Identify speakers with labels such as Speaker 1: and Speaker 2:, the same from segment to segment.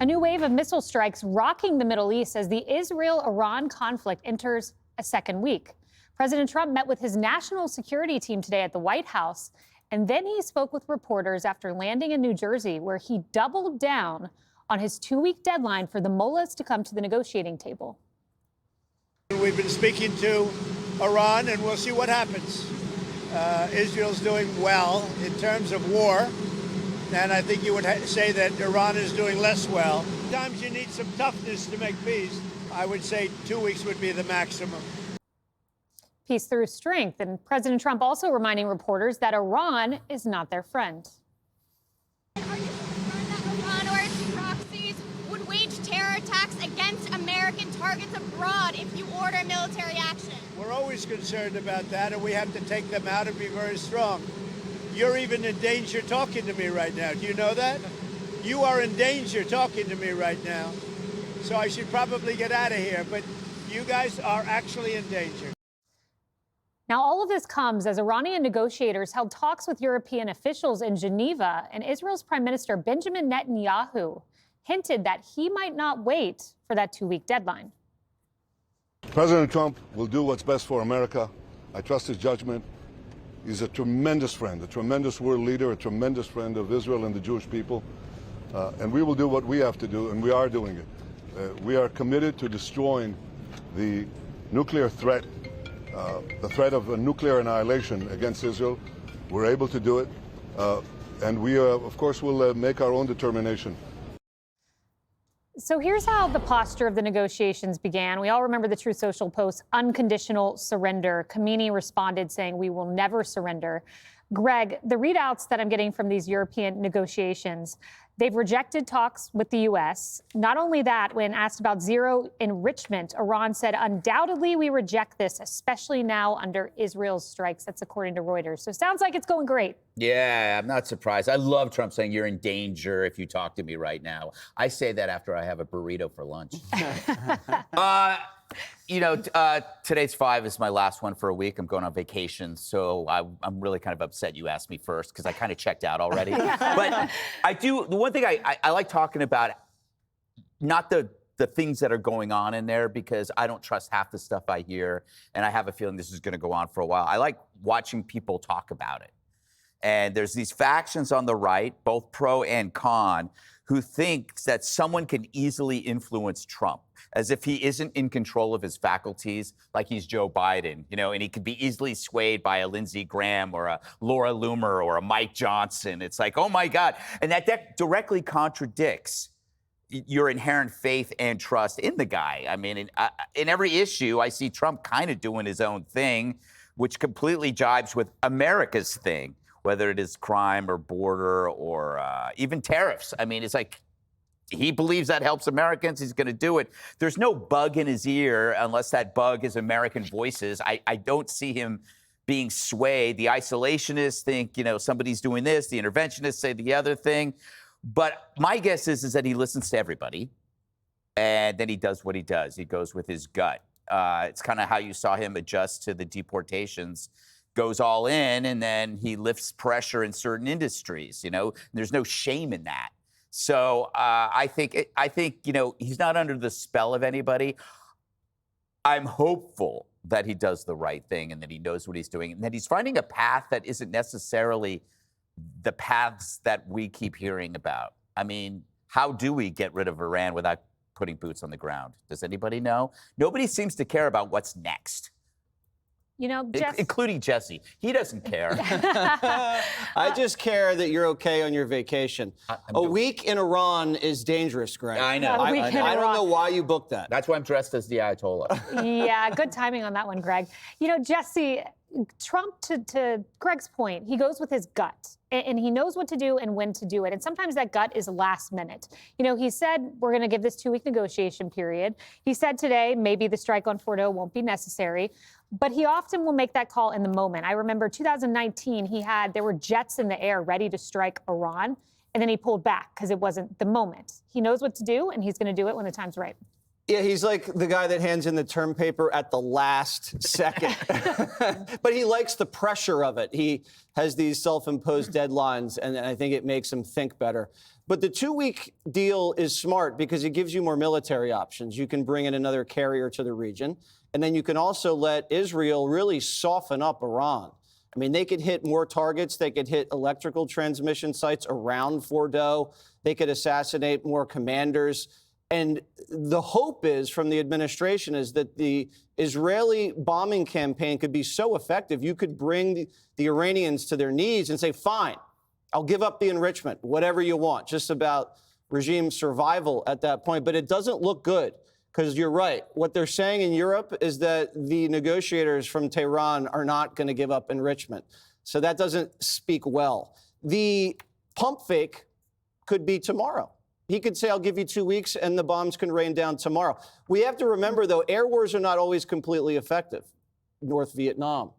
Speaker 1: A new wave of missile strikes rocking the Middle East as the Israel-Iran conflict enters a second week. President Trump met with his national security team today at the White House, and then he spoke with reporters after landing in New Jersey, where he doubled down on his 2-week deadline for the mullahs to come to the negotiating table.
Speaker 2: We've been speaking to Iran, and we'll see what happens. Israel's doing well in terms of war, and I think you would say that Iran is doing less well. Sometimes you need some toughness to make peace. I would say 2 weeks would be the maximum.
Speaker 1: Peace through strength. And President Trump also reminding reporters that Iran is not their friend.
Speaker 3: Are you concerned that Iran or its proxies would wage terror attacks against American targets abroad if you order military action?
Speaker 2: We're always concerned about that, and we have to take them out and be very strong. You're even in danger talking to me right now. Do you know that? You are in danger talking to me right now. So I should probably get out of here, but you guys are actually in danger.
Speaker 1: Now, all of this comes as Iranian negotiators held talks with European officials in Geneva, and Israel's Prime Minister Benjamin Netanyahu hinted that he might not wait for that 2-week deadline.
Speaker 4: President Trump will do what's best for America. I trust his judgment. He's a tremendous friend, a tremendous world leader, a tremendous friend of Israel and the Jewish people. And we will do what we have to do, and we are doing it. We are committed to destroying the nuclear threat, the threat of a nuclear annihilation against Israel. We're able to do it. And we, of course, will make our own determination.
Speaker 1: So here's how the posture of the negotiations began. We all remember the Truth Social post, unconditional surrender. Khamenei responded saying, "We will never surrender." Greg, the readouts that I'm getting from these European negotiations, they've rejected talks with the U.S. Not only that, when asked about zero enrichment, Iran said, "Undoubtedly, we reject this, especially now under Israel's strikes." That's according to Reuters. So it sounds like it's going great.
Speaker 5: Yeah, I'm not surprised. I love Trump saying you're in danger if you talk to me right now. I say that after I have a burrito for lunch. Today's 5 is my last one for a week. I'm going on vacation, so I'm really kind of upset you asked me first because I kind of checked out already. But the one thing I like talking about, not the things that are going on in there, because I don't trust half the stuff I hear, and I have a feeling this is going to go on for a while. I like watching people talk about it. And there's these factions on the right, both pro and con, who thinks that someone can easily influence Trump, as if he isn't in control of his faculties, like he's Joe Biden, and he could be easily swayed by a Lindsey Graham or a Laura Loomer or a Mike Johnson. It's like, oh my God. And that directly contradicts your inherent faith and trust in the guy. I mean, in every issue, I see Trump kind of doing his own thing, which completely jibes with America's thing, whether it is crime or border or even tariffs. I mean, it's like he believes that helps Americans. He's going to do it. There's no bug in his ear unless that bug is American voices. I don't see him being swayed. The isolationists think, somebody's doing this. The interventionists say the other thing. But my guess is that he listens to everybody, and then he does what he does. He goes with his gut. It's kind of how you saw him adjust to the deportations. Goes all in, and then he lifts pressure in certain industries. There's no shame in that. So I think he's not under the spell of anybody. I'm hopeful that he does the right thing and that he knows what he's doing and that he's finding a path that isn't necessarily the paths that we keep hearing about. I mean, how do we get rid of Iran without putting boots on the ground? Does anybody know? Nobody seems to care about what's next. Including Jesse. He doesn't care.
Speaker 6: I just care that you're okay on your vacation. A week in Iran is dangerous, Greg.
Speaker 5: I know.
Speaker 6: I don't know why you booked that.
Speaker 5: That's why I'm dressed as the Ayatollah.
Speaker 1: Yeah, good timing on that one, Greg. Jesse, Trump, to Greg's point, he goes with his gut, and he knows what to do and when to do it. And sometimes that gut is last minute. He said, we're going to give this 2-week negotiation period. He said today, maybe the strike on Fordo won't be necessary, but he often will make that call in the moment. I remember 2019, there were jets in the air ready to strike Iran, and then he pulled back because it wasn't the moment. He knows what to do, and he's going to do it when the time's right.
Speaker 6: Yeah, he's like the guy that hands in the term paper at the last second. But he likes the pressure of it. He has these self-imposed deadlines, and I think it makes him think better. But the 2-week deal is smart because it gives you more military options. You can bring in another carrier to the region, and then you can also let Israel really soften up Iran. I mean, they could hit more targets. They could hit electrical transmission sites around Fordow. They could assassinate more commanders. And the hope is, from the administration, is that the Israeli bombing campaign could be so effective, you could bring the Iranians to their knees and say, fine, I'll give up the enrichment, whatever you want, just about regime survival at that point. But it doesn't look good, because you're right. What they're saying in Europe is that the negotiators from Tehran are not going to give up enrichment. So that doesn't speak well. The pump fake could be tomorrow. He could say, I'll give you 2 weeks, and the bombs can rain down tomorrow. We have to remember, though, air wars are not always completely effective. North Vietnam,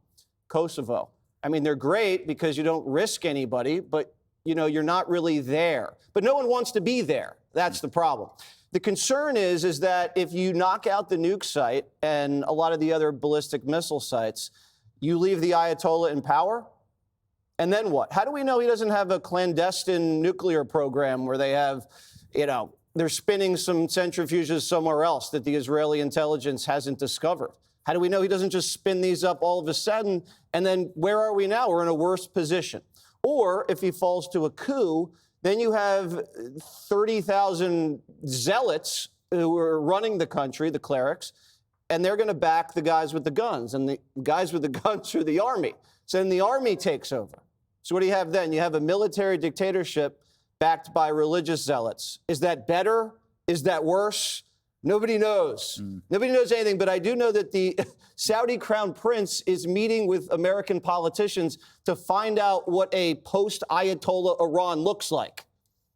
Speaker 6: Kosovo. I mean, they're great because you don't risk anybody, but, you know, you're not really there. But no one wants to be there. That's the problem. The concern is that if you knock out the nuke site and a lot of the other ballistic missile sites, you leave the Ayatollah in power. And then what? How do we know he doesn't have a clandestine nuclear program where they have, you know, they're spinning some centrifuges somewhere else that the Israeli intelligence hasn't discovered? How do we know he doesn't just spin these up all of a sudden? And then where are we now? We're in a worse position. Or if he falls to a coup, then you have 30,000 zealots who are running the country, the clerics, and they're going to back the guys with the guns. And the guys with the guns are the army. So then the army takes over. So what do you have then? You have a military dictatorship backed by religious zealots. Is that better? Is that worse? Nobody knows. Nobody knows anything, but I do know that the Saudi crown prince is meeting with American politicians to find out what a post-Ayatollah Iran looks like.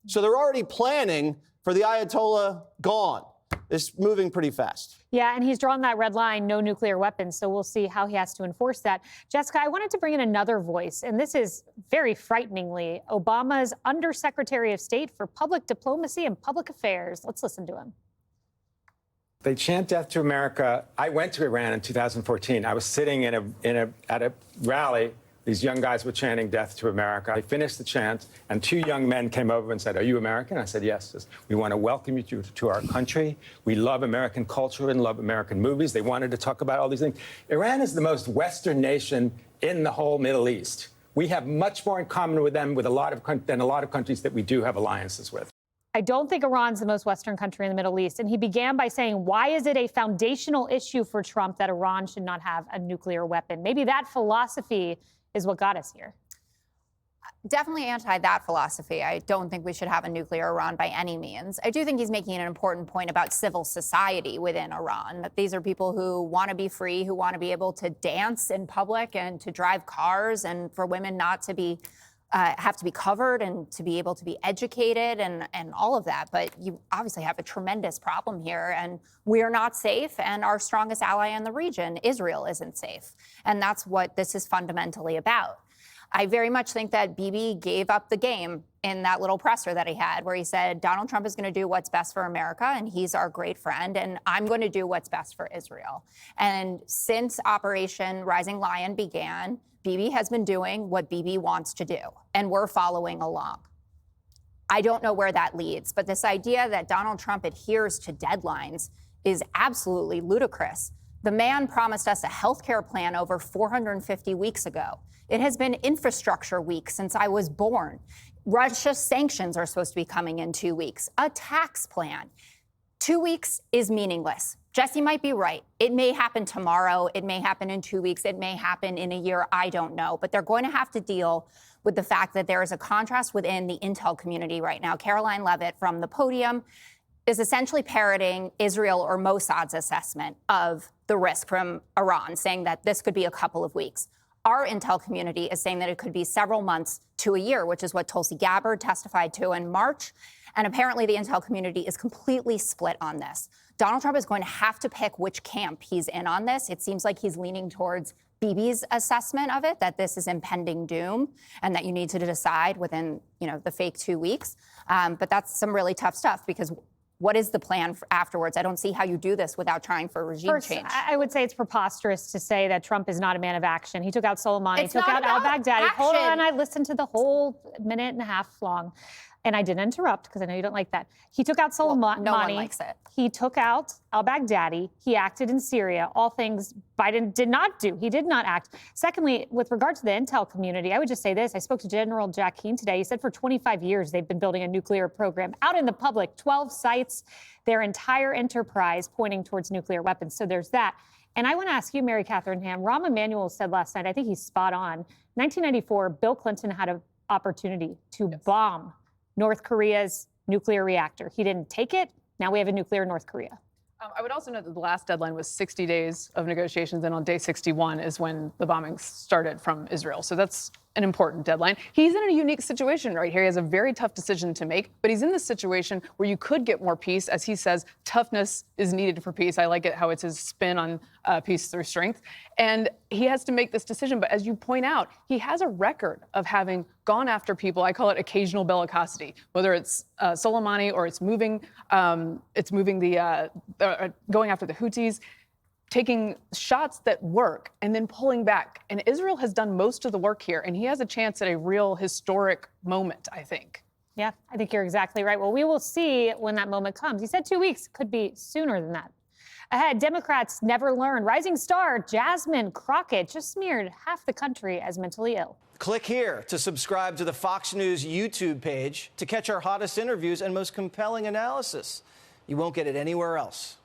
Speaker 6: So they're already planning for the Ayatollah gone. It's moving pretty fast.
Speaker 1: Yeah, and he's drawn that red line, no nuclear weapons, so we'll see how he has to enforce that. Jessica, I wanted to bring in another voice, and this is very frighteningly Obama's Undersecretary of State for Public Diplomacy and Public Affairs. Let's listen to him.
Speaker 7: They chant death to America. I went to Iran in 2014. I was sitting at a rally. These young guys were chanting death to America. They finished the chant, and 2 young men came over and said, "Are you American?" I said, "Yes." "We want to welcome you to our country. We love American culture and love American movies." They wanted to talk about all these things. Iran is the most Western nation in the whole Middle East. We have much more in common with them than a lot of countries that we do have alliances with.
Speaker 1: I don't think Iran's the most Western country in the Middle East. And he began by saying, why is it a foundational issue for Trump that Iran should not have a nuclear weapon? Maybe that philosophy is what got us here.
Speaker 8: Definitely anti that philosophy. I don't think we should have a nuclear Iran by any means. I do think he's making an important point about civil society within Iran, that these are people who want to be free, who want to be able to dance in public and to drive cars, and for women not to be have to be covered and to be able to be educated and all of that. But you obviously have a tremendous problem here, and we're not safe, and our strongest ally in the region, Israel, isn't safe. And that's what this is fundamentally about. I very much think that Bibi gave up the game in that little presser that he had, where he said, Donald Trump is going to do what's best for America, and he's our great friend, and I'm going to do what's best for Israel. And since Operation Rising Lion began, Bibi has been doing what Bibi wants to do, and we're following along. I don't know where that leads, but this idea that Donald Trump adheres to deadlines is absolutely ludicrous. The man promised us a health care plan over 450 weeks ago. It has been infrastructure week since I was born. Russia's sanctions are supposed to be coming in 2 weeks. A tax plan. 2 weeks is meaningless. Jesse might be right. It may happen tomorrow. It may happen in 2 weeks. It may happen in a year. I don't know. But they're going to have to deal with the fact that there is a contrast within the intel community right now. Caroline Levitt from the podium is essentially parroting Israel or Mossad's assessment of the risk from Iran, saying that this could be a couple of weeks. Our intel community is saying that it could be several months to a year, which is what Tulsi Gabbard testified to in March. And apparently the intel community is completely split on this. Donald Trump is going to have to pick which camp he's in on this. It seems like he's leaning towards Bibi's assessment of it, that this is impending doom and that you need to decide within, the fake 2 weeks. But that's some really tough stuff, because what is the plan afterwards? I don't see how you do this without trying for regime
Speaker 1: First,
Speaker 8: change.
Speaker 1: I would say it's preposterous to say that Trump is not a man of action. He took out Soleimani,
Speaker 8: It's
Speaker 1: took
Speaker 8: not
Speaker 1: out
Speaker 8: about
Speaker 1: al-Baghdadi. Hold
Speaker 8: action.
Speaker 1: on, I listened to the whole minute and a half long. And I didn't interrupt because I know you don't like that. He took out Soleimani.
Speaker 8: Well, no one likes it.
Speaker 1: He took out al-Baghdadi. He acted in Syria. All things Biden did not do. He did not act. Secondly, with regard to the intel community, I would just say this. I spoke to General Jack Keane today. He said for 25 years they've been building a nuclear program out in the public, 12 sites, their entire enterprise pointing towards nuclear weapons. So there's that. And I want to ask you, Mary Catherine Ham, Rahm Emanuel said last night, I think he's spot on. 1994, Bill Clinton had an opportunity to bomb North Korea's nuclear reactor. He didn't take it. Now we have a nuclear North Korea.
Speaker 9: I would also note that the last deadline was 60 days of negotiations, and on day 61 is when the bombings started from Israel. So that's an important deadline. He's in a unique situation right here. He has a very tough decision to make, but he's in this situation where you could get more peace. As he says, toughness is needed for peace. I like it how it's his spin on peace through strength. And he has to make this decision. But as you point out, he has a record of having gone after people. I call it occasional bellicosity, whether it's Soleimani or it's moving going after the Houthis, taking shots that work and then pulling back. And Israel has done most of the work here, and he has a chance at a real historic moment, I think.
Speaker 1: Yeah, I think you're exactly right. Well, we will see when that moment comes. He said 2 weeks, could be sooner than that. Ahead, Democrats never learn. Rising star Jasmine Crockett just smeared half the country as mentally ill.
Speaker 6: Click here to subscribe to the Fox News YouTube page to catch our hottest interviews and most compelling analysis. You won't get it anywhere else.